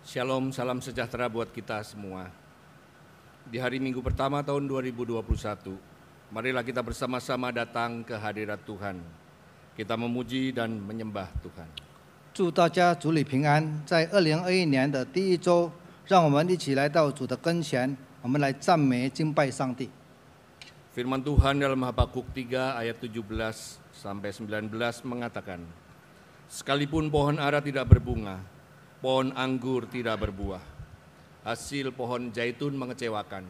Shalom, salam sejahtera buat kita semua. Di hari Minggu pertama tahun 2021, marilah kita bersama-sama datang ke hadirat Tuhan. Kita memuji dan menyembah Tuhan. 祝大家主里平安。在2021年的第一周，让我们一起来到主的跟前，我们来赞美敬拜上帝。 Firman Tuhan dalam Habakuk 3 ayat 17 sampai 19 mengatakan, sekalipun pohon ara tidak berbunga, pohon anggur tidak berbuah, hasil pohon zaitun mengecewakan,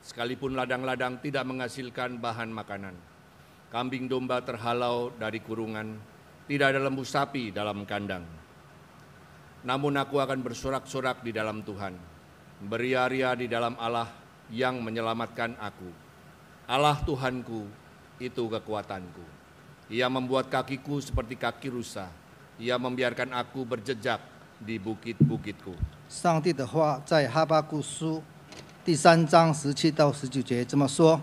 sekalipun ladang-ladang tidak menghasilkan bahan makanan, kambing domba terhalau dari kurungan, tidak ada lembu sapi dalam kandang. Namun aku akan bersorak-sorak di dalam Tuhan, beria-ria di dalam Allah yang menyelamatkan aku. Allah Tuhanku, itu kekuatanku. Ia membuat kakiku seperti kaki rusa, Ia membiarkan aku berjejak di bukit-bukitku. 上帝的话在哈巴谷书第3章17到19节这么说：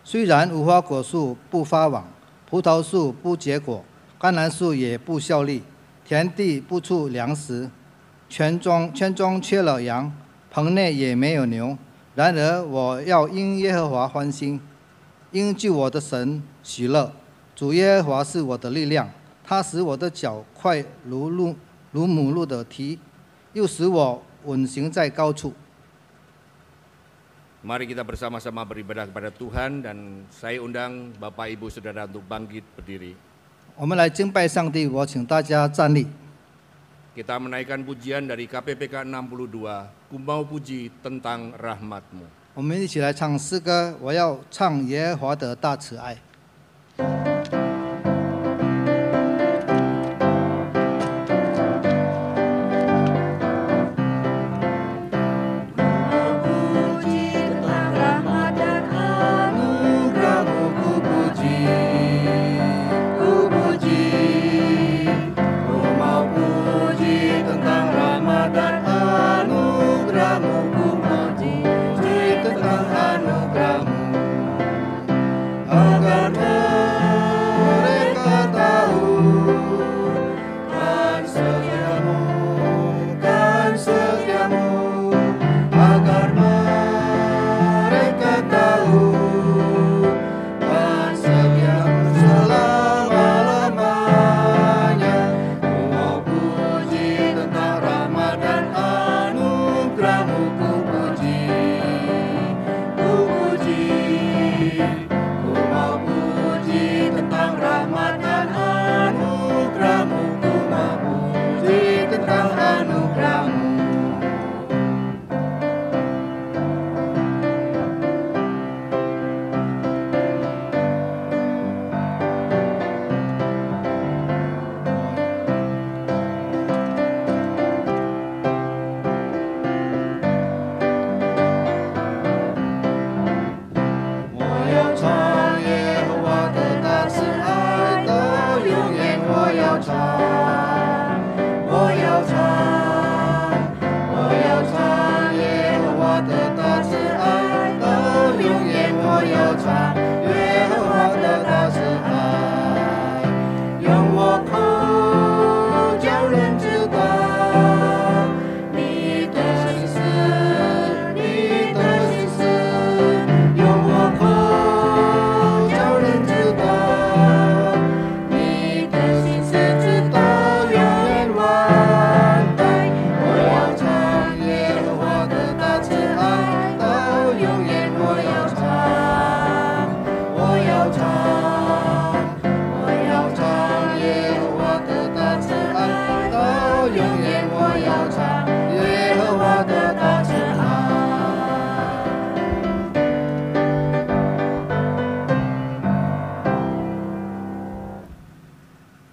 虽然无花果树不发网，葡萄树不结果，橄榄树也不效力，田地不出粮食，圈中缺了羊，棚内也没有牛。然而我要因耶和华欢心，因救我的神喜乐。主耶和华是我的力量，他使我的脚快如母鹿的蹄，又使我稳行在高处。 Mari kita bersama-sama beribadah kepada Tuhan, dan saya undang Bapak Ibu Saudara untuk bangkit berdiri. 我们来敬拜上帝，我请大家站立。 Kita menaikkan pujian dari KPPK 62, Ku mau puji tentang rahmat-Mu. 我们一起来唱诗歌，我要唱耶和华的大慈爱。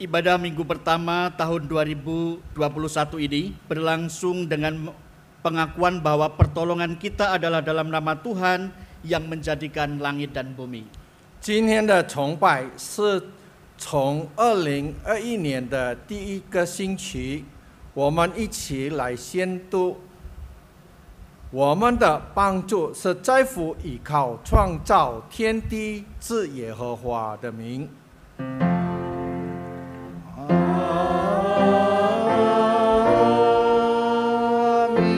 Ibadah minggu pertama tahun 2021 ini berlangsung dengan pengakuan bahwa pertolongan kita adalah dalam nama Tuhan yang menjadikan langit dan bumi. 今天的崇拜是从2021年的第一个星期，我们一起来宣读。我们的帮助是在乎依靠创造天地之耶和华的名。 阿弥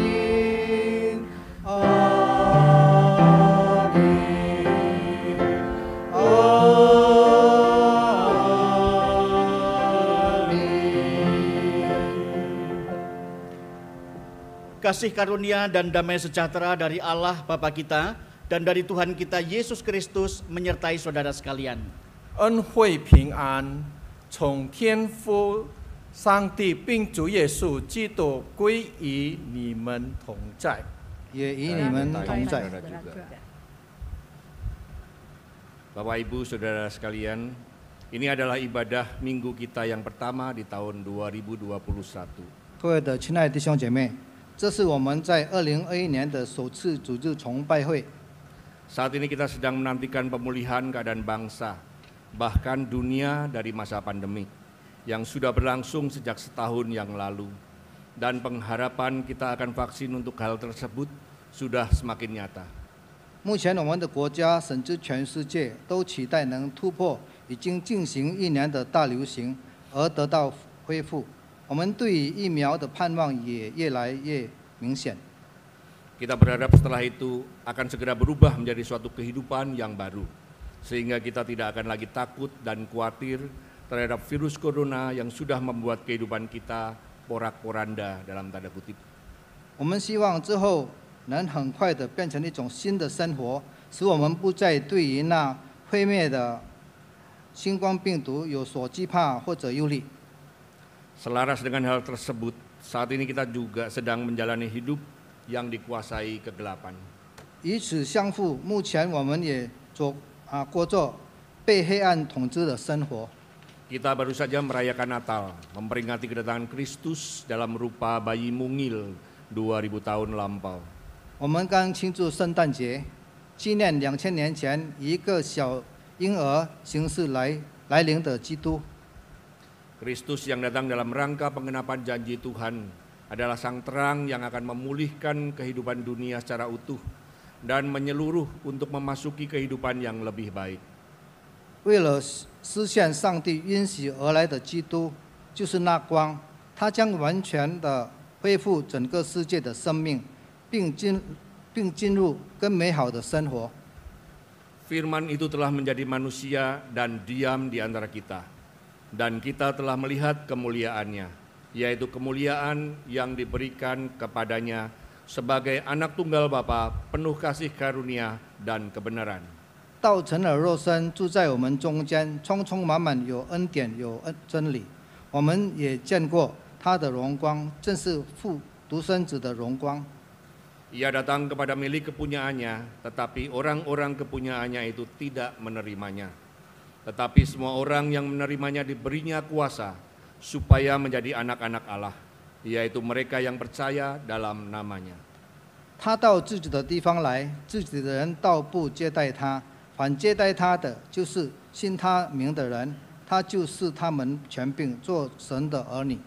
kasih karunia dan damai sejahtera dari Allah Bapa kita dan dari Tuhan kita Yesus Kristus menyertai saudara sekalian. 恩惠平安从天父上帝并主耶稣基督归于你们同在。也与你们同在。 Bapak Ibu Saudara sekalian, ini adalah ibadah minggu kita yang pertama di tahun 2021. 各位的亲爱的弟兄姐妹，这是我们在2021年的首次主日崇拜会。 Saat ini kita sedang menantikan pemulihan keadaan bangsa, bahkan dunia dari masa pandemi yang sudah berlangsung sejak setahun yang lalu. Dan pengharapan kita akan vaksin untuk hal tersebut sudah semakin nyata. 目前我们的国家甚至全世界都期待能突破已经进行1年的大流行，而得到恢复。我们对于疫苗的盼望也越来越明显。 Kita berharap setelah itu akan segera berubah menjadi suatu kehidupan yang baru, sehingga kita tidak akan lagi takut dan khawatir terhadap virus corona yang sudah membuat kehidupan kita porak-poranda dalam tanda kutip. 我们希望之后能很快的变成一种新的生活，使我们不再对于那毁灭的新冠病毒有所惧怕或者忧虑。 Selaras dengan hal tersebut, saat ini kita juga sedang menjalani hidup yang dikuasai kegelapan. 与此相符，目前我们也过着被黑暗统治的生活。 Kita baru saja merayakan Natal, memperingati kedatangan Kristus dalam rupa bayi mungil 2000 tahun lampau. 我们刚庆祝圣诞节，纪念2000年前以一个小婴儿形式来临的基督。 Kristus yang datang dalam rangka pengenapan janji Tuhan adalah sang terang yang akan memulihkan kehidupan dunia secara utuh dan menyeluruh untuk memasuki kehidupan yang lebih baik. 为了实现上帝允许而来的基督，就是那光，他将完全的恢复整个世界的生命，并进入更美好的生活。 Firman itu telah menjadi manusia dan diam di antara kita, dan kita telah melihat kemuliaannya, yaitu kemuliaan yang diberikan kepadanya sebagai anak tunggal Bapa, penuh kasih karunia dan kebenaran. 道成了肉身，住在我们中间，充充满满有恩典，有真理。我们也见过他的荣光，正是父独生子的荣光。 Ia datang kepada milik kepunyaannya, tetapi orang-orang kepunyaannya itu tidak menerimanya. Tetapi semua orang yang menerimanya diberinya kuasa supaya menjadi anak-anak Allah, yaitu mereka yang percaya dalam namanya. 他到自己的地方来，自己的人倒不接待他，反接待他的，就是信他名的人，他就是他们权柄做神的儿女。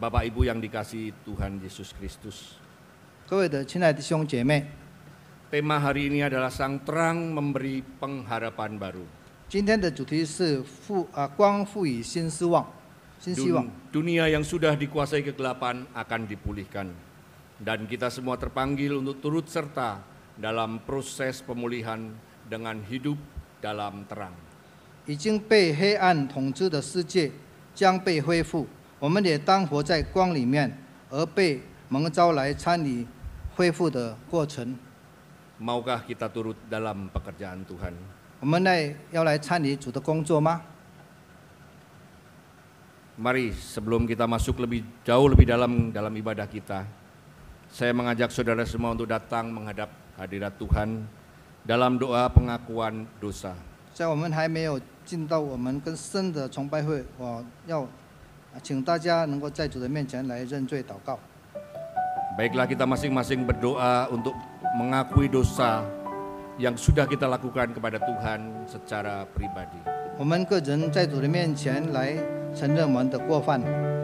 Bapak Ibu yang dikasihi Tuhan Yesus Kristus. 各位的亲爱的弟兄姐妹， Tema hari ini adalah sang terang memberi pengharapan baru. 今天的主题是光赋予新希望，新希望。 Dunia yang sudah dikuasai kegelapan akan dipulihkan. Dan kita semua terpanggil untuk turut serta dalam proses pemulihan dengan hidup dalam terang. 已经被黑暗统治的世界将被恢复，我们也当活在光里面，而被蒙召来参与恢复的过程。 Maukah kita turut dalam pekerjaan Tuhan? 我们要来参与主的工作吗？ Mari sebelum kita masuk jauh lebih dalam ibadah kita, saya mengajak saudara semua untuk datang menghadap hadirat Tuhan dalam doa pengakuan dosa. 在我们还没有进到我们更深的崇拜会，我要请大家能够在主的面前来认罪祷告。 Baiklah kita masing-masing berdoa untuk mengakui dosa yang sudah kita lakukan kepada Tuhan secara pribadi. 我们个人在主的面前来承认我们的过犯。 Mari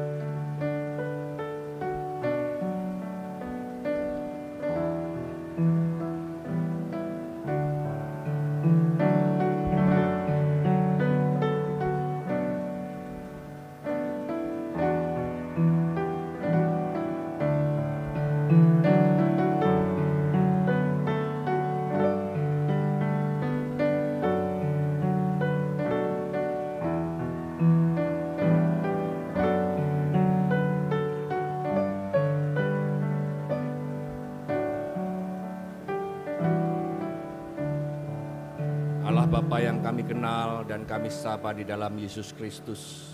Bapa yang kami kenal dan kami sapa di dalam Yesus Kristus.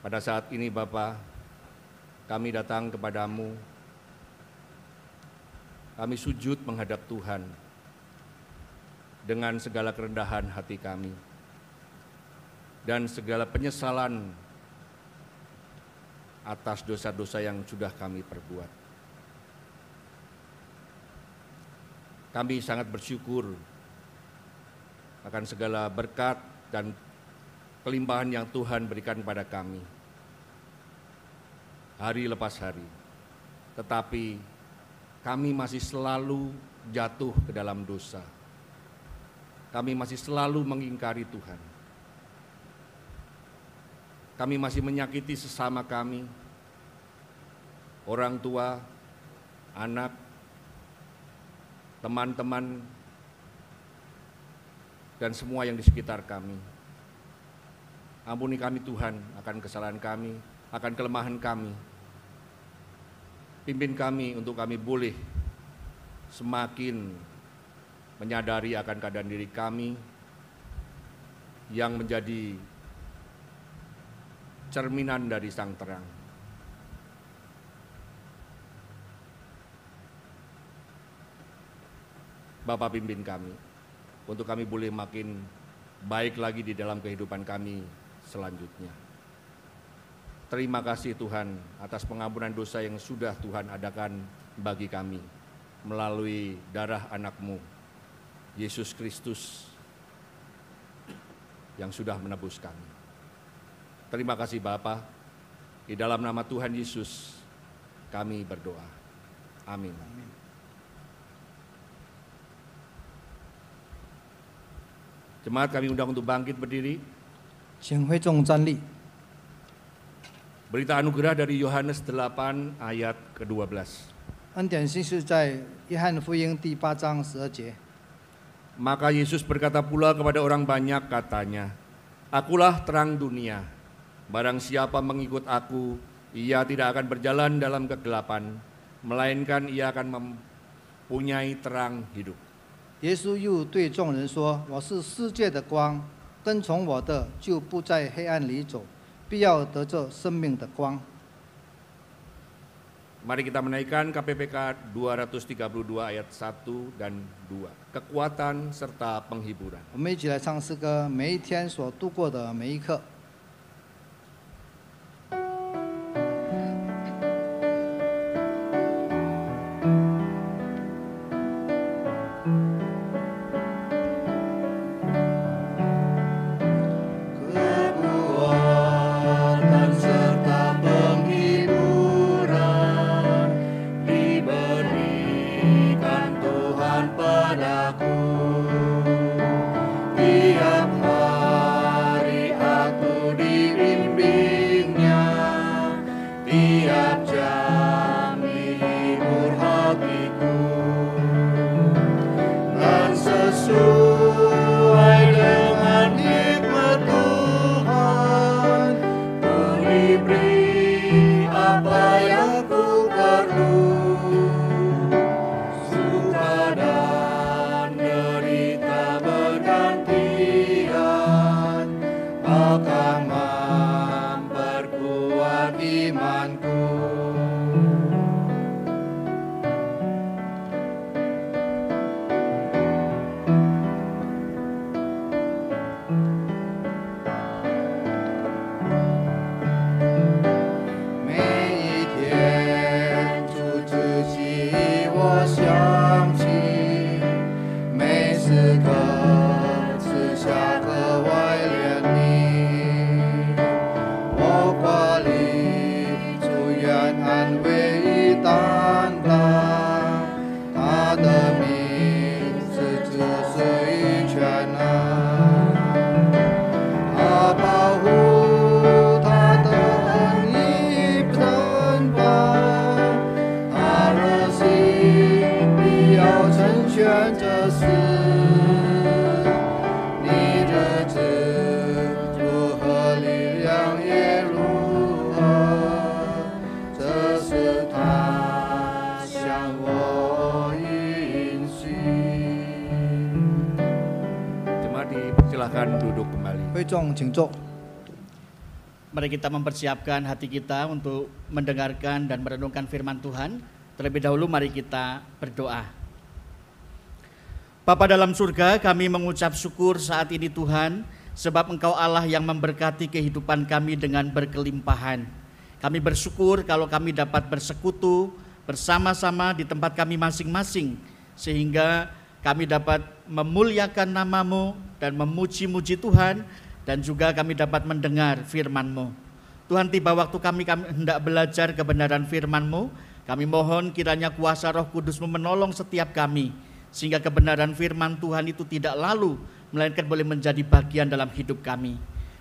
Pada saat ini Bapa, kami datang kepadamu, kami sujud menghadap Tuhan dengan segala kerendahan hati kami dan segala penyesalan atas dosa-dosa yang sudah kami perbuat. Kami sangat bersyukur akan segala berkat dan kelimpahan yang Tuhan berikan kepada kami hari lepas hari. Tetapi kami masih selalu jatuh ke dalam dosa. Kami masih selalu mengingkari Tuhan. Kami masih menyakiti sesama kami, orang tua, anak, teman-teman, dan semua yang di sekitar kami. Ampuni kami Tuhan akan kesalahan kami, akan kelemahan kami. Pimpin kami untuk kami boleh semakin menyadari akan keadaan diri kami yang menjadi cerminan dari Sang Terang. Bapa, pimpin kami untuk kami boleh makin baik lagi di dalam kehidupan kami selanjutnya. Terima kasih Tuhan atas pengampunan dosa yang sudah Tuhan adakan bagi kami melalui darah anak-Mu, Yesus Kristus, yang sudah menebus kami. Terima kasih Bapa, di dalam nama Tuhan Yesus kami berdoa. Amin. Jemaat kami undang untuk bangkit berdiri. 请会众站立。 Berita anugerah dari Yohanes 8 ayat ke-12. 恩典信是在约翰福音第8章12节。 Maka Yesus berkata pula kepada orang banyak, katanya, Akulah terang dunia. Barang siapa mengikut aku, ia tidak akan berjalan dalam kegelapan, melainkan ia akan mempunyai terang hidup. 耶稣又对众人说：“我是世界的光，跟从我的就不在黑暗里走，必要得着生命的光。” Mari kita menaikkan KPPK 232 ayat 1 dan 2. Kekuatan serta penghiburan. 我们一起来唱诗歌，每一天所度过的每一刻。 Tiap hari aku 众请坐。 Mari kita mempersiapkan hati kita untuk mendengarkan dan merenungkan firman Tuhan. Terlebih dahulu mari kita berdoa. Bapa dalam surga, kami mengucap syukur saat ini Tuhan, sebab Engkau Allah yang memberkati kehidupan kami dengan berkelimpahan. Kami bersyukur kalau kami dapat bersekutu bersama-sama di tempat kami masing-masing, sehingga kami dapat memuliakan nama-Mu dan memuji-muji Tuhan, dan juga kami dapat mendengar firman-Mu. Tuhan, tiba waktu kami hendak belajar kebenaran firman-Mu, kami mohon kiranya kuasa Roh Kudus-Mu menolong setiap kami, sehingga kebenaran firman Tuhan itu tidak lalu, melainkan boleh menjadi bagian dalam hidup kami.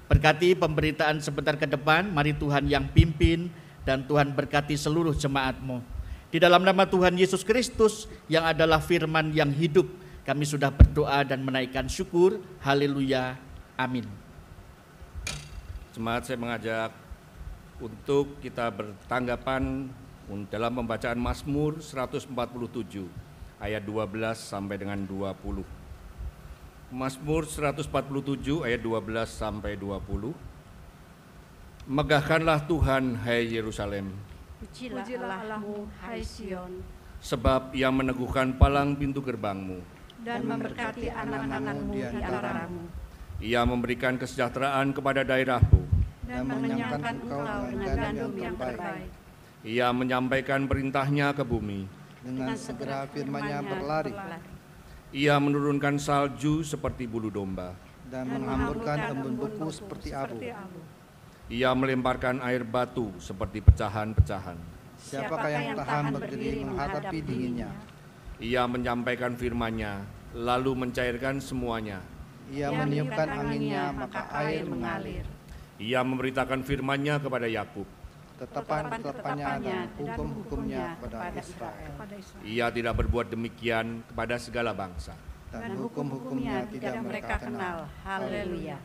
Berkati pemberitaan sebentar ke depan, mari Tuhan yang pimpin, dan Tuhan berkati seluruh jemaat-Mu. Di dalam nama Tuhan Yesus Kristus yang adalah firman yang hidup, kami sudah berdoa dan menaikkan syukur. Haleluya. Amin. Jemaat, saya mengajak untuk kita bertanggapan dalam pembacaan Mazmur 147 ayat 12 sampai dengan 20. Mazmur 147 ayat 12 sampai 20. Megahkanlah Tuhan, hai Yerusalem, Pujilah Allahmu, hai Sion, sebab Ia meneguhkan palang pintu gerbangmu. dan memberkati anak-anakmu di antaramu, Ia memberikan kesejahteraan kepada daerahmu. dan mengenyangkan engkau dengan gandum yang terbaik. Ia menyampaikan perintahnya ke bumi. Dengan segera firman-Nya berlari Ia menurunkan salju seperti bulu domba. dan menghamburkan embun beku seperti abu. Ia melemparkan air batu seperti pecahan-pecahan. Siapakah yang tahan berdiri menghadapi dinginnya? Ia menyampaikan firman-Nya, lalu mencairkan semuanya. Ia meniupkan anginnya, maka air mengalir. Ia memberitakan firman-Nya kepada Yakub. Ketetapan-ketetapannya dan hukum-hukumnya kepada Israel. Ia tidak berbuat demikian kepada segala bangsa. Dan hukum-hukumnya tidak mereka kenal. Haleluya.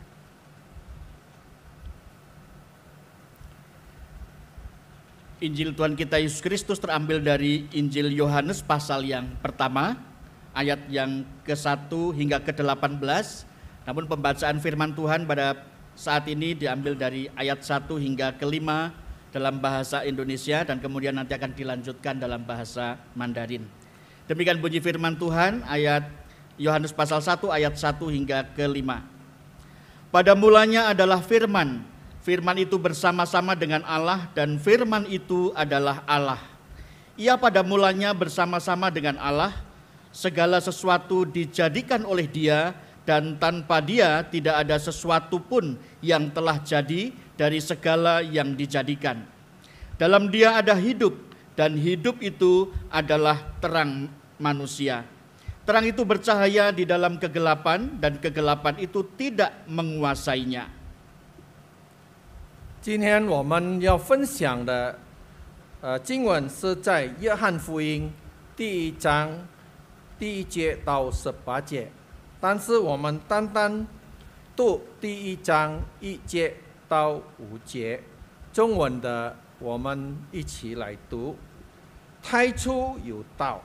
Injil Tuhan kita Yesus Kristus terambil dari Injil Yohanes pasal yang pertama, ayat yang ke-1 hingga ke-18. Namun pembacaan firman Tuhan pada saat ini diambil dari ayat 1 hingga ke-5 dalam bahasa Indonesia, dan kemudian nanti akan dilanjutkan dalam bahasa Mandarin. Demikian bunyi firman Tuhan, ayat Yohanes pasal 1 ayat 1 hingga ke-5. Pada mulanya adalah firman. Firman itu bersama-sama dengan Allah, dan firman itu adalah Allah. Ia pada mulanya bersama-sama dengan Allah. Segala sesuatu dijadikan oleh Dia, dan tanpa Dia tidak ada sesuatu pun yang telah jadi dari segala yang dijadikan. Dalam Dia ada hidup, dan hidup itu adalah terang manusia. Terang itu bercahaya di dalam kegelapan, dan kegelapan itu tidak menguasainya. 今天我们要分享的经文是在约翰福音第1章第1节到18节，但是我们单单读第1章1节到5节，中文的我们一起来读。太初有道，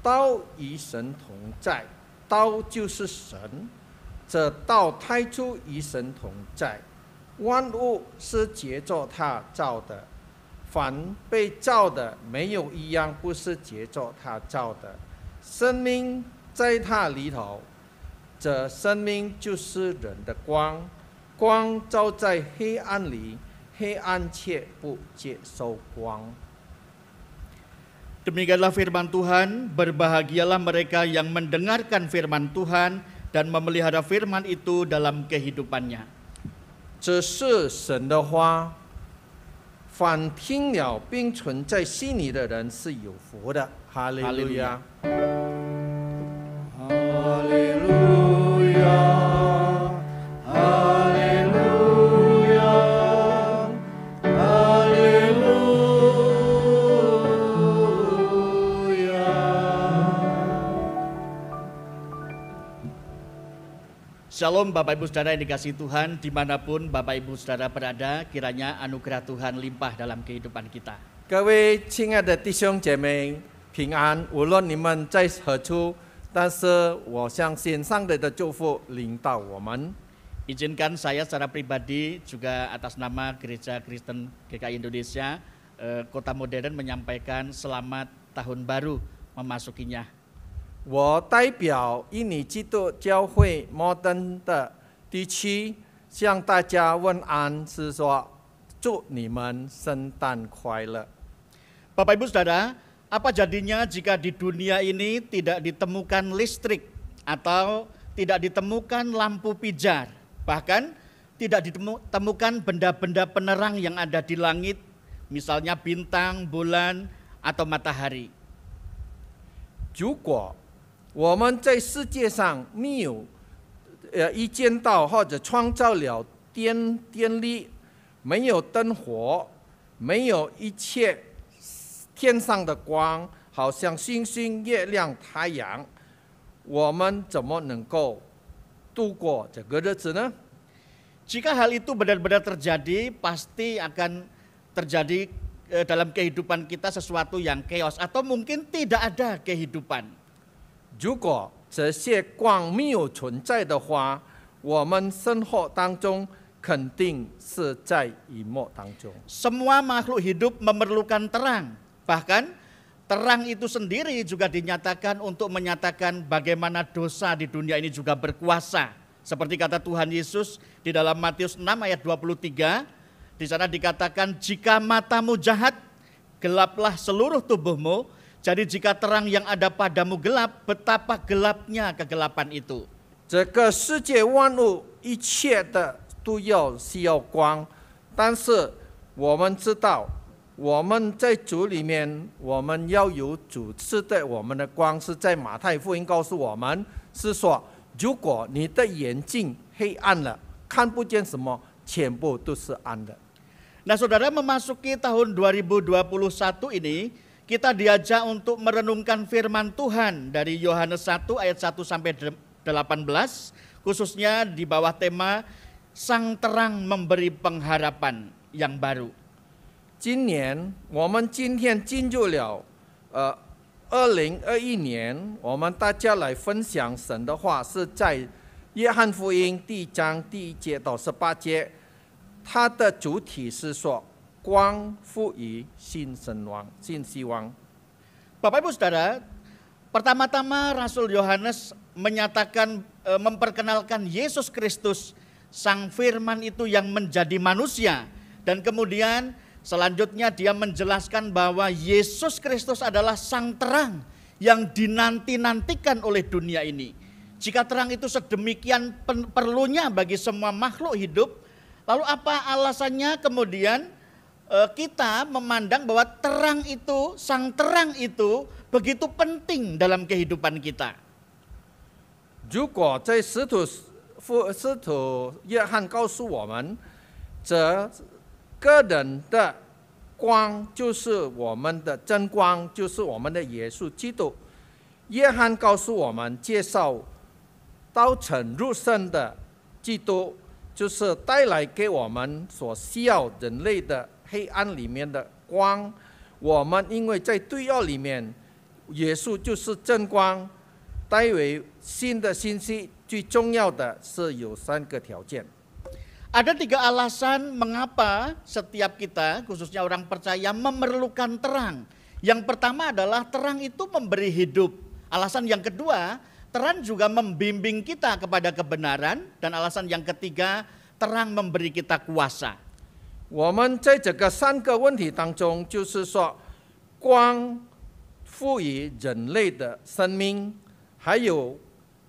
道与神同在，道就是神，这道太初与神同在。万物是借着他造的，凡被造的没有一样不是借着他造的。生命在他里头，这生命就是人的光，光照在黑暗里，黑暗却不接受光。 Demikianlah firman Tuhan, berbahagialah mereka yang mendengarkan firman Tuhan dan memelihara firman itu dalam kehidupannya. 这是神的话，凡听了并存在心里的人是有福的。哈利路亚。哈利路亚，哈利路亚，哈利路亚。 Shalom Bapak Ibu Saudara yang dikasihi Tuhan, dimanapun Bapak Ibu Saudara berada, kiranya anugerah Tuhan limpah dalam kehidupan kita. 各位亲爱的弟兄姐妹，平安！无论你们在何处，但是我相信上帝的祝福临到我们。Izinkan saya secara pribadi juga atas nama Gereja Kristen GKI Indonesia Kota Modern menyampaikan selamat tahun baru memasukinya. 我代表印尼基督教会摩登的地区向大家问安，是说祝你们圣诞快乐。 Bapak Ibu Saudara, apa jadinya jika di dunia ini tidak ditemukan listrik atau tidak ditemukan lampu pijar, bahkan tidak ditemukan benda-benda penerang yang ada di langit, misalnya bintang, bulan, atau matahari. 如果我们在世界上没有一见到或者创造了电力，没有灯火，没有一切天上的光，好像星星、月亮、太阳，我们怎么能够度过这个日子呢？ Jika hal itu benar-benar terjadi, pasti akan terjadi dalam kehidupan kita sesuatu yang chaos atau mungkin tidak ada kehidupan. 如果这些光没有存在的话，我们生活当中肯定是在隐没当中。 Semua makhluk hidup memerlukan terang. Bahkan terang itu sendiri juga dinyatakan untuk menyatakan bagaimana dosa di dunia ini juga berkuasa. Seperti kata Tuhan Yesus di dalam Matius 6 ayat 23, di sana dikatakan jika matamu jahat, gelaplah seluruh tubuhmu. Jadi jika terang yang ada padamu gelap, betapa gelapnya kegelapan itu. 这个世界万物一切的都需要光，但是我们知道，我们在主里面，我们要有主赐的我们的光，是在马太福音告诉我们，是说，如果你的眼睛黑暗了，看不见什么，全部都是暗的。 Nah saudara, memasuki tahun 2021 ini, kita diajak untuk merenungkan firman Tuhan dari Yohanes 1 ayat 1 sampai 18, khususnya di bawah tema Sang Terang Memberi Pengharapan yang Baru. 今年我们今天进入了2021年，我们大家来分享神的话，是在约翰福音第1章第1节到18节，它的主题是说光赋予新希望。 Bapak Ibu Saudara, pertama-tama Rasul Yohanes menyatakan, memperkenalkan Yesus Kristus, Sang Firman itu yang menjadi manusia. Dan kemudian selanjutnya dia menjelaskan bahwa Yesus Kristus adalah sang terang yang dinanti-nantikan oleh dunia ini. Jika terang itu sedemikian perlunya bagi semua makhluk hidup, lalu apa alasannya kemudian kita memandang bahwa terang itu, sang terang itu begitu penting dalam kehidupan kita? 如果在使徒约翰告诉我们，这个人的光就是我们的真光，就是我们的耶稣基督。约翰告诉我们，介绍道成肉身的基督，就是带来给我们所需要人类的黑暗里面的光。我们因为在罪恶里面，耶稣就是真光，带为新的信息。最重要的是有3个条件。 Ada 3 alasan mengapa setiap kita, khususnya orang percaya, memerlukan terang. Yang pertama adalah terang itu memberi hidup. Alasan yang kedua, terang juga membimbing kita kepada kebenaran. Dan alasan yang ketiga, terang memberi kita kuasa. 我们在这个3个问题当中，就是说，光赋予人类的生命，还有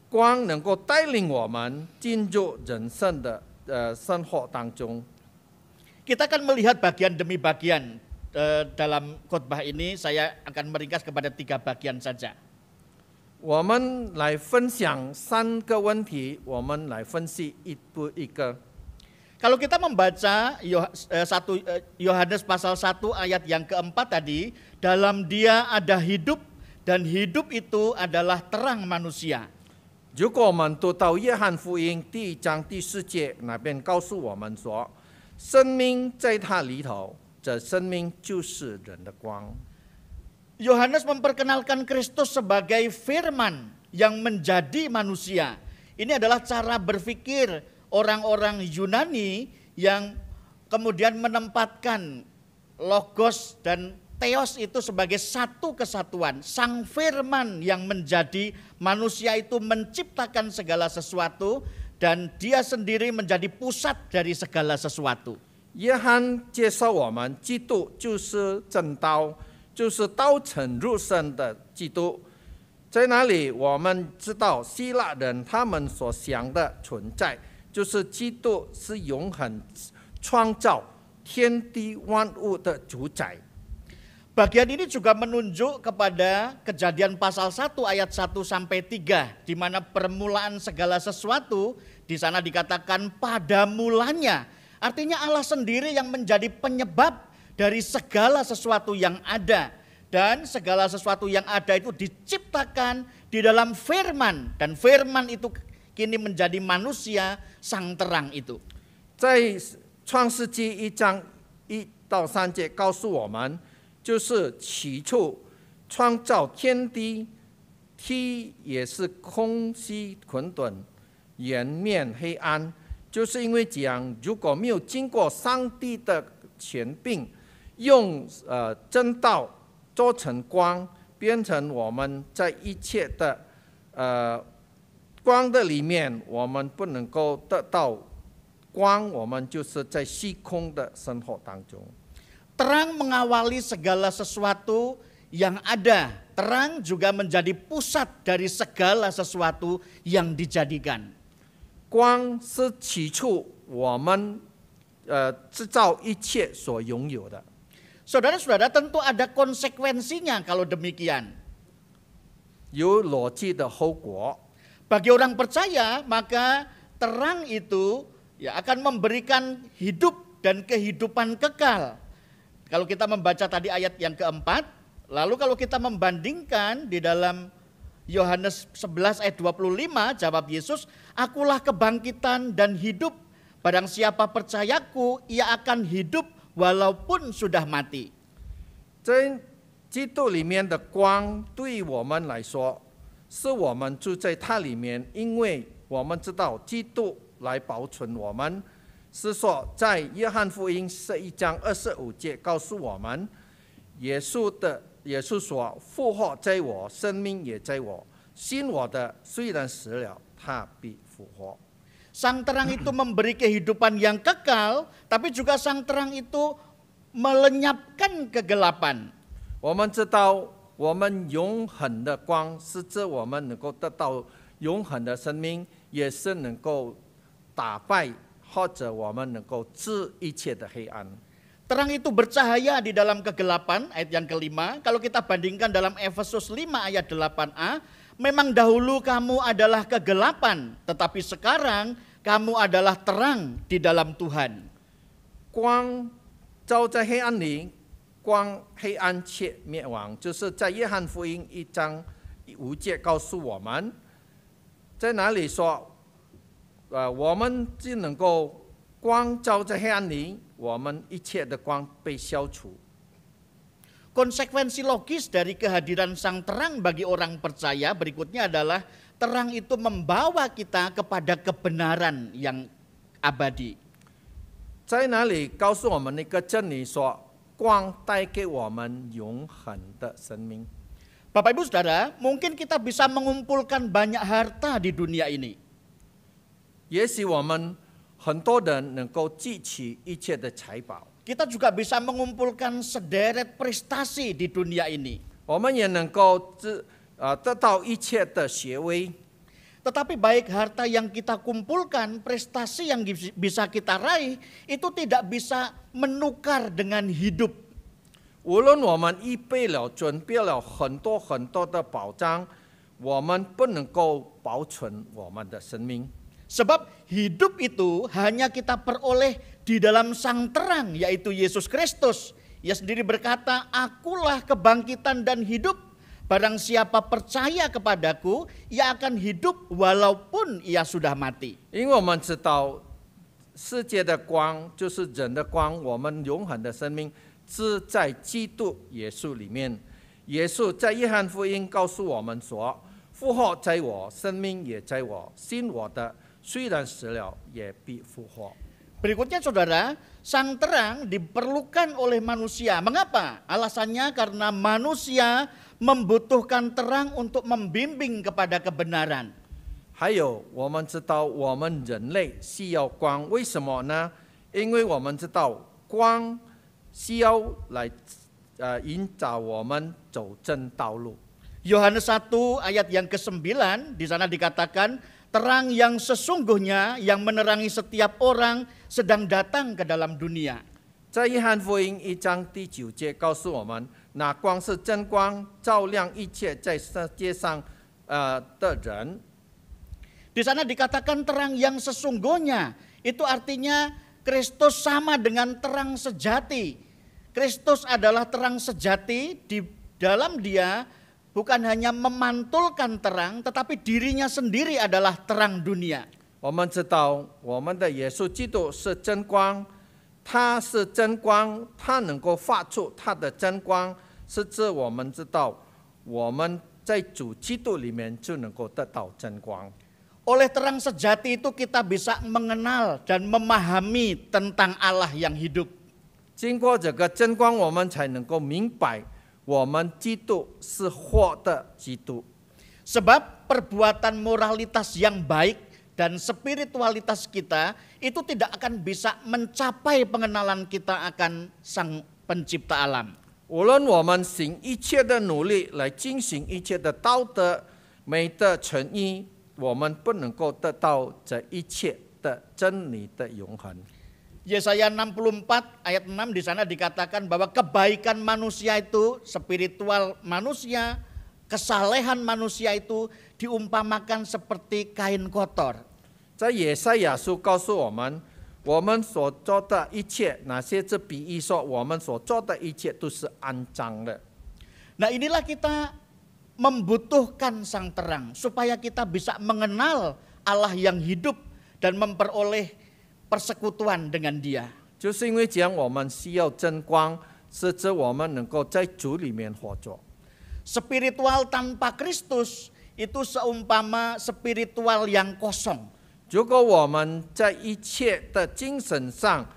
光能够带领我们进入人生的生活当中。 Kita akan melihat bagian demi bagian dalam khotbah ini. Saya akan meringkas kepada 3 bagian saja. 我们来分享3个问题，我们来分析一步一个。 Kalau kita membaca Yohanes pasal 1 ayat yang keempat tadi, dalam dia ada hidup dan hidup itu adalah terang manusia. 如果我们读到约翰福音第1章第4节，那边告诉我们说，生命在他里头，这生命就是人的光。 Yohanes memperkenalkan Kristus sebagai firman yang menjadi manusia. Ini adalah cara berpikir orang-orang Yunani yang kemudian menempatkan logos dan theos itu sebagai satu kesatuan. Sang firman yang menjadi manusia itu menciptakan segala sesuatu dan dia sendiri menjadi pusat dari segala sesuatu. 约翰介绍我们，基督就是真道，就是道成肉身的基督。在哪里，我们知道希腊人他们所想的存在，就是基督是永恒创造天地万物的主宰。 Bagian ini juga menunjuk kepada Kejadian pasal 1 ayat 1 sampai 3 di mana permulaan segala sesuatu di sana dikatakan pada mulanya. Artinya Allah sendiri yang menjadi penyebab dari segala sesuatu yang ada. Dan segala sesuatu yang ada itu diciptakan di dalam firman. Dan firman itu kini menjadi manusia sang terang itu. 在创世纪1章1到3节告诉我们，就是起初创造天地，地也是空虚混沌，颜面黑暗。就是因为这样，如果没有经过上帝的权柄，用真道做成光，变成我们在一切的光的里面，我们不能够得到光，我们就是在虚空的生活当中。 Terang mengawali segala sesuatu yang ada. Terang juga menjadi pusat dari segala sesuatu yang dijadikan. 光是起初我们制造一切所拥有的。 Saudara-saudara, tentu ada konsekuensinya kalau demikian. 有逻辑的后果。 Bagi orang percaya, maka terang itu ya akan memberikan hidup dan kehidupan kekal. Kalau kita membaca tadi ayat yang keempat, lalu kalau kita membandingkan di dalam Yohanes 11 ayat 25, jawab Yesus, akulah kebangkitan dan hidup. Barang siapa percayaku, ia akan hidup walaupun sudah mati. 在基督里面的光，对于我们来说，是我们住在它里面，因为我们知道基督来保存我们。 是说，在约翰福音11章25节告诉我们，耶稣说：“复活在我，生命也在我。信我的，虽然死了，他必复活。” Sang terang itu memberi kehidupan yang kekal, tapi juga sang terang itu melenyapkan kegelapan. 我们知道，我们永恒的光是指我们能够得到永恒的生命，也是能够打败。 或者我们能够治一切的黑暗。 Terang itu bercahaya di dalam kegelapan, ayat yang kelima. Kalau kita bandingkan dalam Efesus 5 ayat 8a, memang dahulu kamu adalah kegelapan, tetapi sekarang kamu adalah terang di dalam Tuhan. 光照在黑暗里，光黑暗却灭亡，就是在约翰福音1章5节告诉我们，在哪里说？ 我们只能够光照在黑暗里，我们一切的光被消除。 Konsekuensi logis dari kehadiran sang terang bagi orang percaya berikutnya adalah terang itu membawa kita kepada kebenaran yang abadi. 在哪里告诉我们一个真理说，光带给我们永恒的生命。 Bapak Ibu Saudara, mungkin kita bisa mengumpulkan banyak harta di dunia ini. 也许我们很多人能够记起一切的财宝， Kita juga bisa mengumpulkan sederet prestasi di dunia ini. 我们也能够得到一切的学位。 Tetapi baik harta yang kita kumpulkan, prestasi yang bisa kita raih, itu tidak bisa menukar dengan hidup. 无论我们预备了、准备了很多很多的保障，我们不能够保存我们的生命。 Sebab hidup itu hanya kita peroleh di dalam sang terang, yaitu Yesus Kristus. Ia sendiri berkata, akulah kebangkitan dan hidup. Barang siapa percaya kepadaku, ia akan hidup walaupun ia sudah mati. 因为我们知道，世界的光就是人的光，我们永恒的生命是在基督耶稣里面。耶稣在约翰福音告诉我们说：“复活在我，生命也在我。信我的，虽然死了，也必复活。 Berikutnya saudara, sang terang diperlukan oleh manusia. Mengapa? Alasannya karena manusia membutuhkan terang untuk membimbing kepada kebenaran. 还有，我们知道我们人类需要光，为什么呢？因为我们知道光需要来引导我们走正道路。 Yohanes 1 ayat yang ke-9 di sana dikatakan, terang yang sesungguhnya yang menerangi setiap orang sedang datang ke dalam dunia. 在约翰福音1章第9节告诉我们，那光是真光，照亮一切在世界上的人。 Di sana dikatakan terang yang sesungguhnya, itu artinya Kristus sama dengan terang sejati. Kristus adalah terang sejati, di dalam Dia bukan hanya memantulkan terang, tetapi dirinya sendiri adalah terang dunia. 我们知道，我们的耶稣基督是真光，他是真光，他能够发出他的真光，是指我们知道，我们在主基督里面就能够得到真光。 Oleh terang sejati itu kita bisa mengenal dan memahami tentang Allah yang hidup. 经过这个真光，我们才能够明白，我们基督是活的基督。 Sebab perbuatan moralitas yang baik dan spiritualitas kita itu tidak akan bisa mencapai pengenalan kita akan Sang Pencipta alam. 无论我们行一切的努力来进行一切的道德、美德、诚意，我们不能够得到这一切的真理的永恒。 Yesaya 64 ayat 6 di sana dikatakan bahwa kebaikan manusia itu, spiritual manusia, kesalehan manusia itu diumpamakan seperti kain kotor. 在以赛亚书告诉我们，我们所做的一切，哪些是比喻说我们所做的一切都是肮脏的。 Nah inilah kita membutuhkan sang terang supaya kita bisa mengenal Allah yang hidup dan memperoleh persekutuan dengan Dia. 就是因为这样，我们需要真光，使之我们能够在主里面活着。 Spiritual tanpa Kristus itu seumpama spiritual yang kosong. 如果我们在一切的精神上，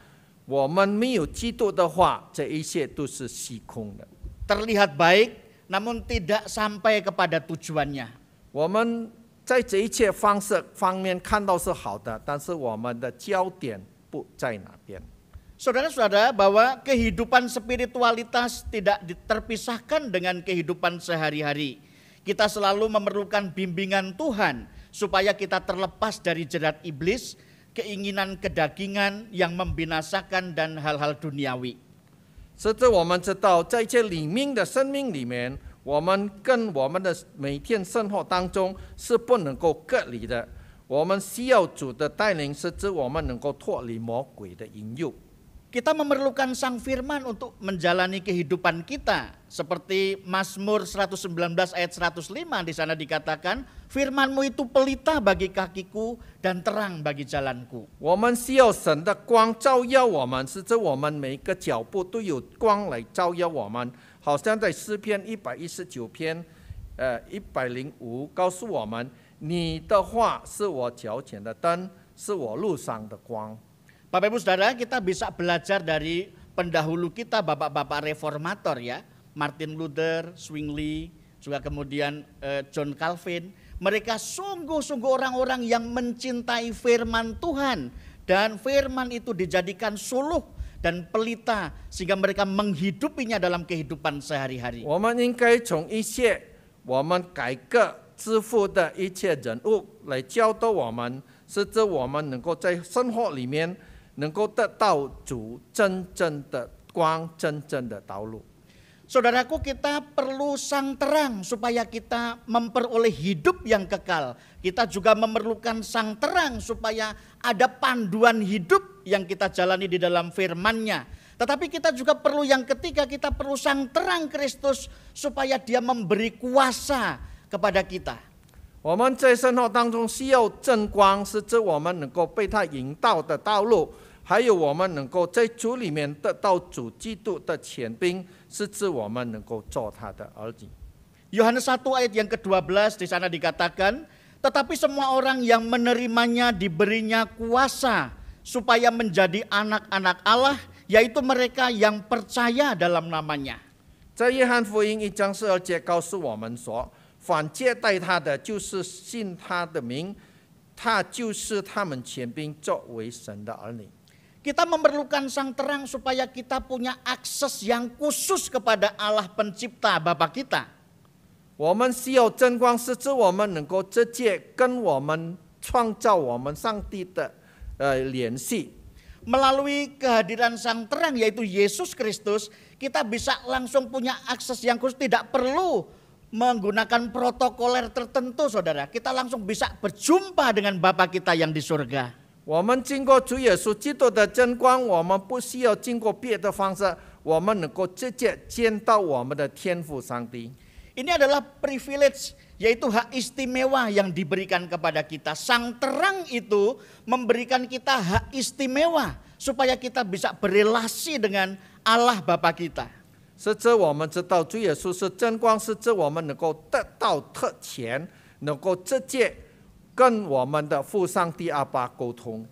我们没有基督的话，这一切都是虚空的。 Terlihat baik, namun tidak sampai kepada tujuannya. 我们在这一切方面看到是好的，但是我们的焦点不在哪边。 Saudara-saudara, bahwa kehidupan spiritualitas tidak terpisahkan dengan kehidupan sehari-hari. Kita selalu memerlukan bimbingan Tuhan supaya kita terlepas dari jerat iblis, keinginan kedagingan yang membinasakan dan hal-hal duniawi. 甚至我们知道，在这里面的生命里面，我们跟我们的每天生活当中是不能够隔离的。我们需要主的带领，使之我们能够脱离魔鬼的引诱。 Kita memerlukan Sang Firman untuk menjalani kehidupan kita. Seperti Mazmur 119 ayat 105 di sana dikatakan, Firman-Mu itu pelita bagi kakiku dan terang bagi jalanku. 我们需要神的光照耀我们，使之我们每一个脚步都有光来照耀我们。好像在诗篇119篇105告诉我们：“你的话是我脚前的灯，是我路上的光。” Bapak Ibu Saudara, kita bisa belajar dari pendahulu kita, bapak-bapak reformator ya. Martin Luther, Zwingli, juga kemudian John Calvin. Mereka sungguh-sungguh orang-orang yang mencintai firman Tuhan. Dan firman itu dijadikan suluh dan pelita sehingga mereka menghidupinya dalam kehidupan sehari-hari. 我们应该从一些我们改革致富的一切人物来教导我们，使之我们能够在生活里面能够得到主真正的光、真正的道路。 Saudaraku, kita perlu sang terang supaya kita memperoleh hidup yang kekal. Kita juga memerlukan sang terang supaya ada panduan hidup yang kita jalani di dalam firman-Nya. Tetapi kita juga perlu yang ketiga, kita perlu sang terang Kristus supaya Dia memberi kuasa kepada kita. 我们在生活当中需要真光，使之我们能够被他引导的道路，还有我们能够在主里面得到主基督的权柄，使之我们能够做他的儿女。 Yohanes 1 ayat yang ke-12 di sana dikatakan, Tetapi semua orang yang menerimanya diberinya kuasa supaya menjadi anak-anak Allah, yaitu mereka yang percaya dalam namanya. 在约翰福音1章12节告诉我们说，凡接待他的，就是信他的名，他就是他们权柄作为神的儿女。 Kita memerlukan sang terang supaya kita punya akses yang khusus kepada Allah pencipta Bapa kita. 我们需要真光，使之我们能够直接跟我们创造我们上帝的联系。 Melalui kehadiran sang terang yaitu Yesus Kristus, kita bisa langsung punya akses yang khusus, tidak perlu menggunakan protokoler tertentu, saudara. Kita langsung bisa berjumpa dengan Bapa kita yang di surga. 我们经过主耶稣基督的真光，我们不需要经过别的方式，我们能够直接见到我们的天父上帝。 Ini adalah privilege, yaitu hak istimewa yang diberikan kepada kita. Sang terang itu memberikan kita hak istimewa supaya kita bisa berelasi dengan Allah Bapa kita. 使之我们知道主耶稣是真光，使之我们能够得到特权，能够直接跟我们的父上帝阿爸沟通。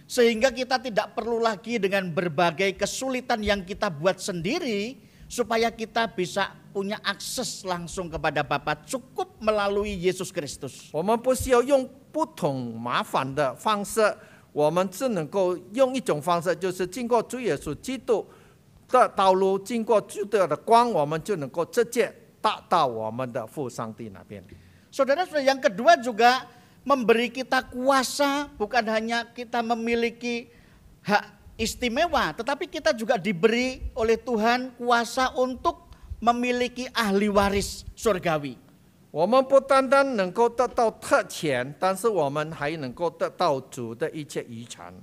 Sehingga kita tidak perlu lagi dengan berbagai kesulitan yang kita buat sendiri supaya kita bisa punya akses langsung kepada Bapa, cukup melalui Yesus Kristus. 我们不需要用不同麻烦的方式，我们只能够用一种方式，就是经过主耶稣基督的道路，经过基督的光，我们就能够直接达到我们的父上帝那边。 Saudara-saudara, yang kedua juga memberi kita kuasa, bukan hanya kita memiliki hak istimewa, tetapi kita juga diberi oleh Tuhan kuasa untuk memiliki ahli waris surgawi. 我们不单单能够得到特权，但是我们还能够得到主的一切遗产。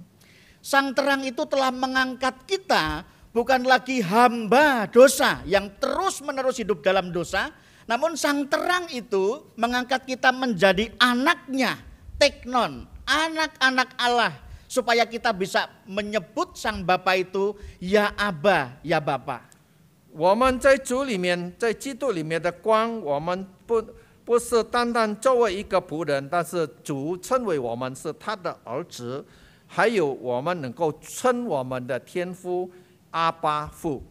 Sang terang itu telah mengangkat kita bukan lagi hamba dosa yang terus-menerus hidup dalam dosa, namun sang terang itu mengangkat kita menjadi anaknya, teknon, anak-anak Allah, supaya kita bisa menyebut sang Bapa itu ya Aba, ya Bapa. 我们在主里面，在基督里面的光，我们不是单单作为一个仆人，但是主称为我们是他的儿子，还有我们能够称我们的天父阿爸父。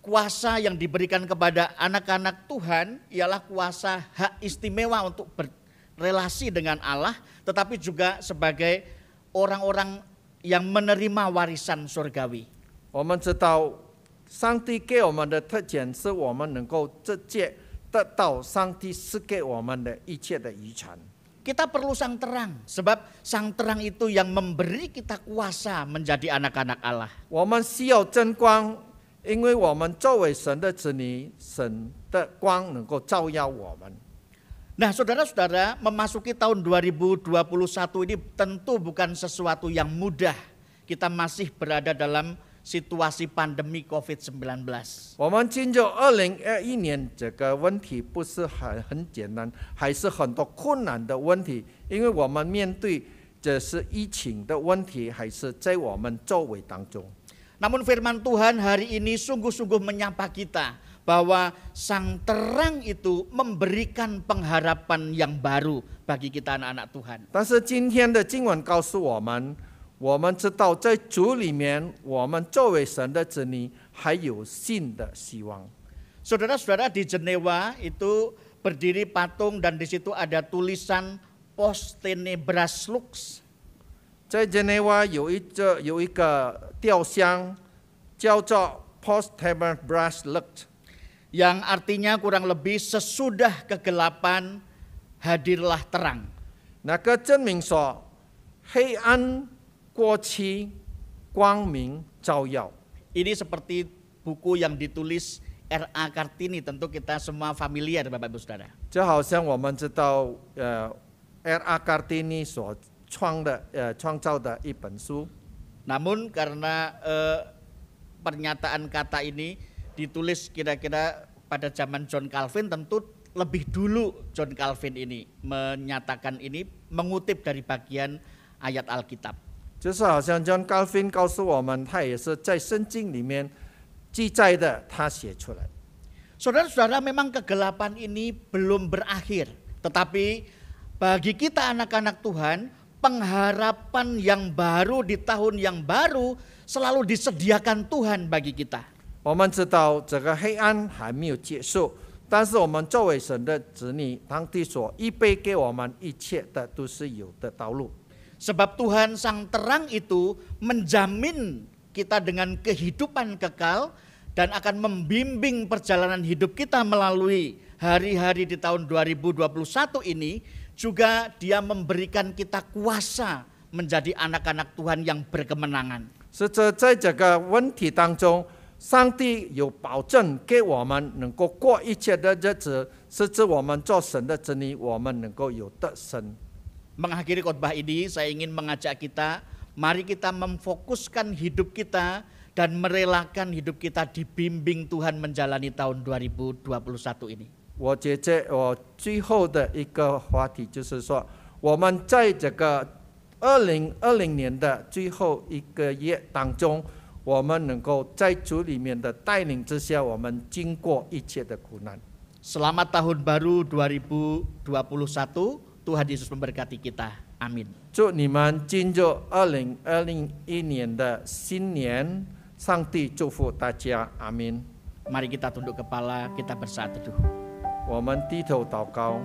Kuasa yang diberikan kepada anak-anak Tuhan ialah kuasa hak istimewa untuk berrelasi dengan Allah, tetapi juga sebagai orang-orang yang menerima warisan surgawi. 我们知道，上帝给我们的特权是我们能够直接得到上帝赐给我们的一切的遗产。 Kita perlu sang terang, sebab sang terang itu yang memberi kita kuasa menjadi anak-anak Allah. 我们需要真光，因为我们作为神的子女，神的光能够照耀我们。 Nah, saudara-saudara, memasuki tahun 2021 ini tentu bukan sesuatu yang mudah. Kita masih berada dalam situasi pandemi COVID-19. 我们进入2021年，这个问题不是很简单，还是很多困难的问题，因为我们面对这是疫情的问题，还是在我们周围当中。 Namun firman Tuhan hari ini sungguh-sungguh menyapa kita bahwa sang terang itu memberikan pengharapan yang baru bagi kita anak-anak Tuhan. 但是今天的经文告诉我们，我们知道在主里面，我们作为神的子女还有新的希望。 Saudara-saudara, di Jenewa itu berdiri patung dan di situ ada tulisan Post Tenebras Lux. 在日内瓦有一个雕像，叫做 Post Tenebras Lux， yang artinya kurang lebih sesudah kegelapan hadirlah terang. 那个证明说，黑暗过去，光明照耀。 Ini seperti buku yang ditulis R.A. Kartini, tentu kita semua familiar Bapak Ibu Saudara. 就好像我们知道，R.A. Kartini 所创造的一本书。 Namun karena pernyataan kata ini ditulis kira-kira pada zaman John Calvin, tentu lebih dulu John Calvin ini menyatakan ini mengutip dari bagian ayat Alkitab. 就是好像 John Calvin 告诉我们，他也是在圣经里面记载的，他写出来。 Saudara-saudara, memang kegelapan ini belum berakhir. Tetapi bagi kita anak-anak Tuhan, pengharapan yang baru di tahun yang baru selalu disediakan Tuhan bagi kita. 我们知道这个黑暗还没有结束，但是我们作为神的子女，上帝所预备给我们一切的都是有的道路。 Sebab Tuhan Sang Terang itu menjamin kita dengan kehidupan kekal dan akan membimbing perjalanan hidup kita melalui hari-hari di tahun 2021 ini. Juga Dia memberikan kita kuasa menjadi anak-anak Tuhan yang berkemenangan. 是在这个问题当中，上帝有保证给我们能够过一切的日子，是指我们做神的子女，我们能够有得胜。 Mengakhiri khotbah ini, saya ingin mengajak kita, mari kita memfokuskan hidup kita dan merelakan hidup kita dibimbing Tuhan menjalani tahun 2021 ini. 我觉得我最后的一个话题就是说，我们在这个2020年的最后一个月当中，我们能够在主里面的带领之下，我们经过一切的苦难。 Selamat tahun baru 2021, Tuhan Yesus memberkati kita. Amin. 祝你们进入2021年的新年，上帝祝福大家，阿门。 Mari kita tunduk kepala, kita bersaat teduh. 我们低头祷告。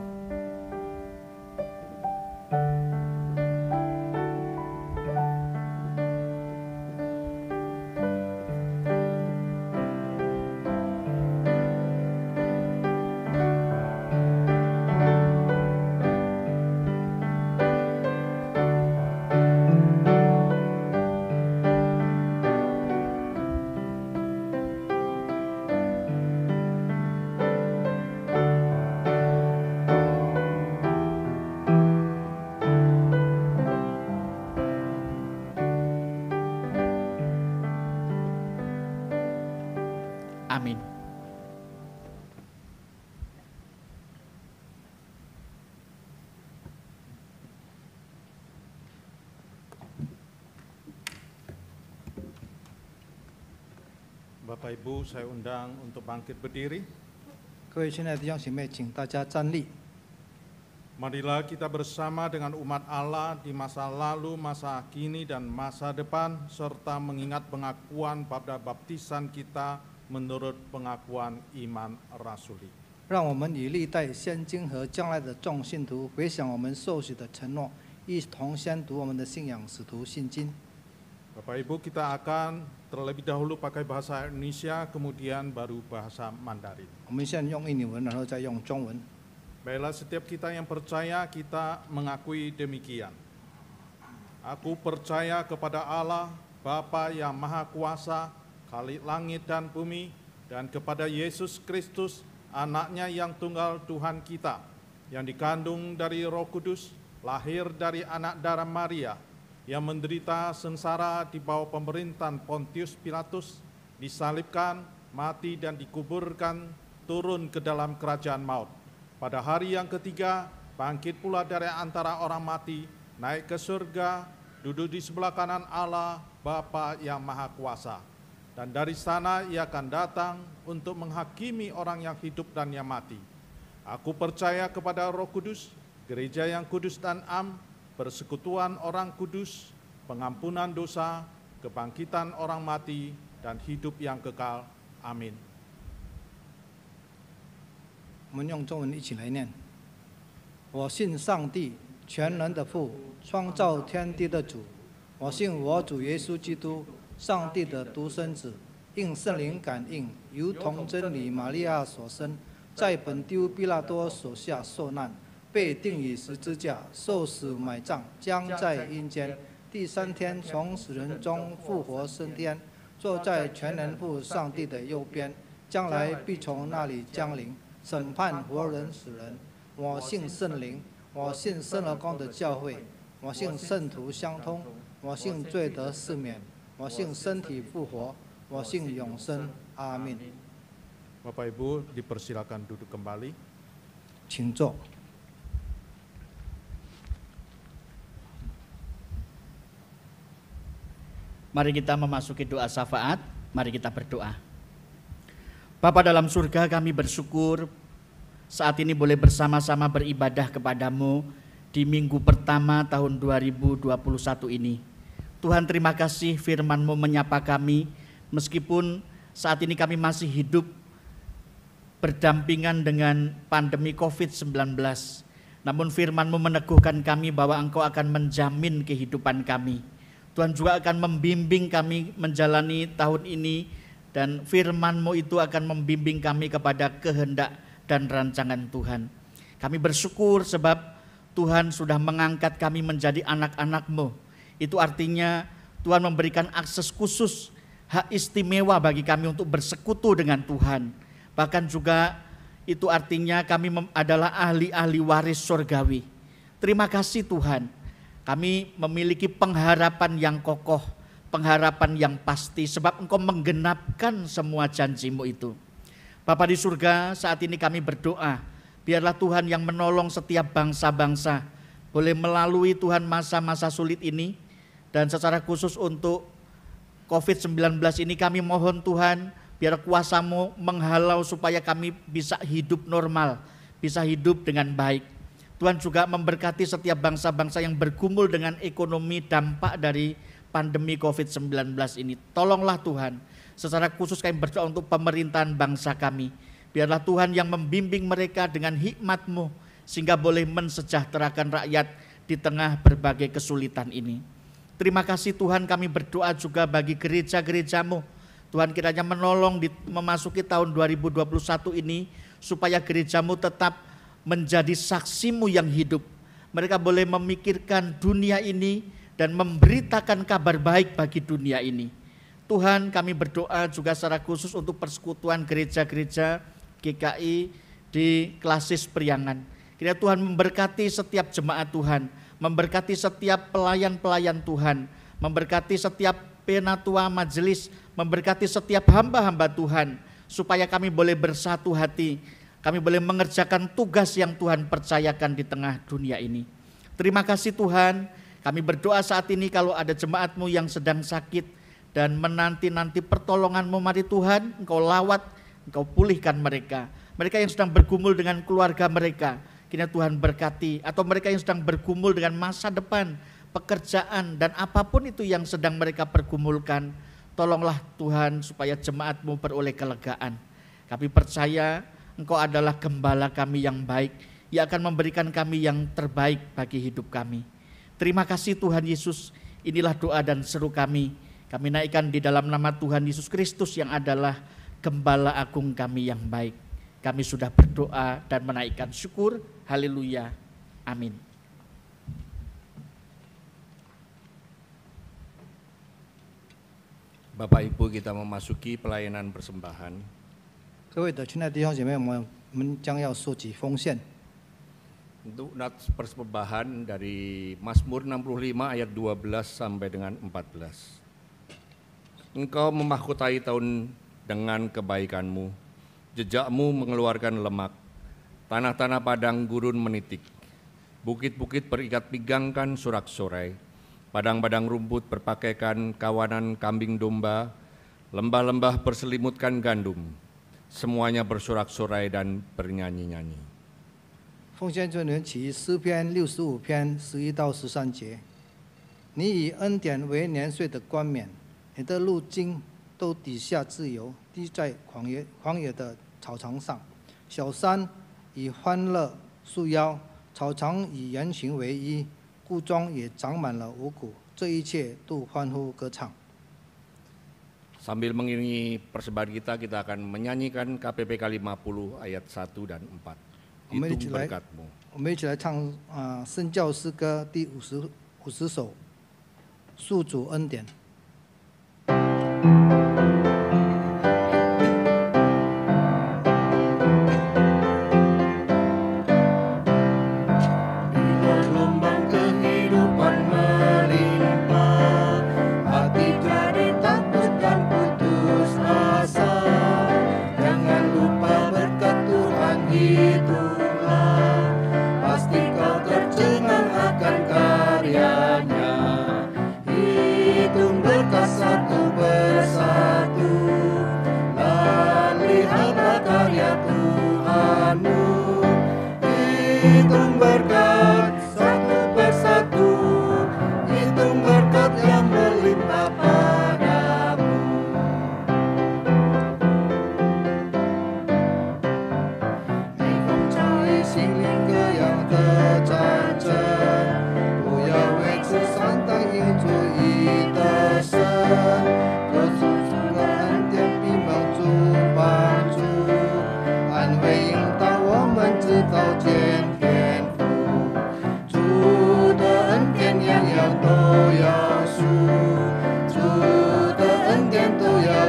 Amin. Bapak Ibu, saya undang untuk bangkit berdiri. 各位亲爱的弟兄姐妹，请大家站立。 Marilah kita bersama dengan umat Allah di masa lalu, masa kini, dan masa depan, serta mengingat pengakuan pada baptisan kita menurut pengakuan iman rasuli. 让我们以历代现今和将来的众信徒回想我们受许的承诺，一同宣读我们的信仰使徒信经。 Bapak Ibu, kita akan terlebih dahulu pakai bahasa Indonesia, kemudian baru bahasa Mandarin. 我们现在用印尼文，然后再用中文。 Baiklah, setiap kita yang percaya, kita mengakui demikian. Aku percaya kepada Allah, Bapa yang Maha Kuasa, Khalik langit dan bumi, dan kepada Yesus Kristus, anaknya yang tunggal Tuhan kita, yang dikandung dari Roh Kudus, lahir dari anak darah Maria, yang menderita sengsara di bawah pemerintahan Pontius Pilatus, disalibkan, mati dan dikuburkan, turun ke dalam kerajaan maut. Pada hari yang ketiga, bangkit pula dari antara orang mati, naik ke surga, duduk di sebelah kanan Allah, Bapa yang Maha Kuasa. Dan dari sana ia akan datang untuk menghakimi orang yang hidup dan yang mati. Aku percaya kepada Roh Kudus, gereja yang kudus dan am, persekutuan orang kudus, pengampunan dosa, kebangkitan orang mati, dan hidup yang kekal. Amin. 我们用中文一起来念：我信上帝，全能的父，创造天地的主。我信我主耶稣基督，上帝的独生子，应圣灵感应，由童真理玛利亚所生，在本丢毕拉多手下受难，被钉于十字架，受死埋葬，将在阴间，第三天从死人中复活升天，坐在全能父上帝的右边，将来必从那里降临。 审判活人死人，我信圣灵，我信圣而公的教会，我信圣徒相通，我信罪得赦免，我信身体复活，我信永生。阿门。 Bapak Ibu, dipersilakan duduk kembali. 请坐。 Mari kita memasuki doa syafaat, mari kita berdoa. Bapa dalam surga, kami bersyukur saat ini boleh bersama-sama beribadah kepadamu di minggu pertama tahun 2021 ini. Tuhan, terima kasih firman-Mu menyapa kami, meskipun saat ini kami masih hidup berdampingan dengan pandemi COVID-19. Namun firman-Mu meneguhkan kami bahwa Engkau akan menjamin kehidupan kami. Tuhan juga akan membimbing kami menjalani tahun ini, dan firman-Mu itu akan membimbing kami kepada kehendak dan rancangan Tuhan. Kami bersyukur sebab Tuhan sudah mengangkat kami menjadi anak-anak-Mu. Itu artinya Tuhan memberikan akses khusus, hak istimewa bagi kami untuk bersekutu dengan Tuhan. Bahkan juga itu artinya kami adalah ahli-ahli waris surgawi. Terima kasih Tuhan. Kami memiliki pengharapan yang kokoh, pengharapan yang pasti, sebab Engkau menggenapkan semua janji-Mu itu. Bapa di surga, saat ini kami berdoa, biarlah Tuhan yang menolong setiap bangsa-bangsa, boleh melalui Tuhan masa-masa sulit ini, dan secara khusus untuk COVID-19 ini kami mohon Tuhan, biar kuasa-Mu menghalau supaya kami bisa hidup normal, bisa hidup dengan baik. Tuhan juga memberkati setiap bangsa-bangsa yang bergumul dengan ekonomi dampak dari pandemi COVID-19 ini. Tolonglah Tuhan, secara khusus kami berdoa untuk pemerintahan bangsa kami. Biarlah Tuhan yang membimbing mereka dengan hikmat-Mu, sehingga boleh mensejahterakan rakyat di tengah berbagai kesulitan ini. Terima kasih Tuhan, kami berdoa juga bagi gereja-gereja-Mu. Tuhan kiranya menolong memasuki tahun 2021 ini, supaya gereja-Mu tetap menjadi saksi-Mu yang hidup. Mereka boleh memikirkan dunia ini dan memberitakan kabar baik bagi dunia ini. Tuhan, kami berdoa juga secara khusus untuk persekutuan gereja-gereja GKI di Klasis Priangan. Kiranya Tuhan memberkati setiap jemaat Tuhan, memberkati setiap pelayan-pelayan Tuhan, memberkati setiap penatua majelis, memberkati setiap hamba-hamba Tuhan, supaya kami boleh bersatu hati, kami boleh mengerjakan tugas yang Tuhan percayakan di tengah dunia ini. Terima kasih Tuhan, kami berdoa saat ini kalau ada jemaat-Mu yang sedang sakit dan menanti-nanti pertolongan-Mu, mari Tuhan Engkau lawat, Engkau pulihkan mereka. Mereka yang sedang bergumul dengan keluarga mereka, kiranya Tuhan berkati. Atau mereka yang sedang bergumul dengan masa depan, pekerjaan, dan apapun itu yang sedang mereka pergumulkan, tolonglah Tuhan supaya jemaat-Mu beroleh kelegaan. Kami percaya Engkau adalah gembala kami yang baik, yang akan memberikan kami yang terbaik bagi hidup kami. Terima kasih Tuhan Yesus, inilah doa dan seru kami. Kami naikkan di dalam nama Tuhan Yesus Kristus yang adalah gembala agung kami yang baik. Kami sudah berdoa dan menaikkan syukur. Haleluya. Amin. Bapak Ibu, kita memasuki pelayanan persembahan. 各位的亲爱的弟兄姐妹，我们将要收集奉献。 Untuk nats persembahan dari Mazmur 65 ayat 12 sampai dengan 14. Engkau memahkotai tahun dengan kebaikan-Mu, jejak-Mu mengeluarkan lemak, tanah-tanah padang gurun menitik, bukit-bukit berikat pinggangkan sorak-sorai, padang-padang rumput berpakaikan kawanan kambing domba, lembah-lembah berselimutkan gandum, semuanya bersorak-sorai dan bernyanyi-nyanyi. 奉献尊人起诗篇65篇11到13节，你以恩典为年岁的冠冕，你的路径都底下自由，地在旷野的草场上。小山以欢乐束腰，草场以人群为衣，谷中也长满了五谷，这一切都欢呼歌唱。 Sambil mengiringi persembahan kita akan menyanyikan KPPK 50 ayat 1 dan 4. Itu berkat-Mu. 我们一起来唱圣教诗歌第50首，诉主恩典。 Tercengang akan karyanya, hitung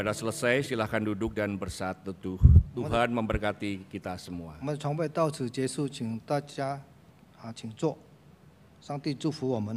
Ibadah selesai, silahkan duduk dan bersatu teduh. Tuhan memberkati kita semua. 我们的崇拜到此结束，请大家请坐。上帝祝福我们。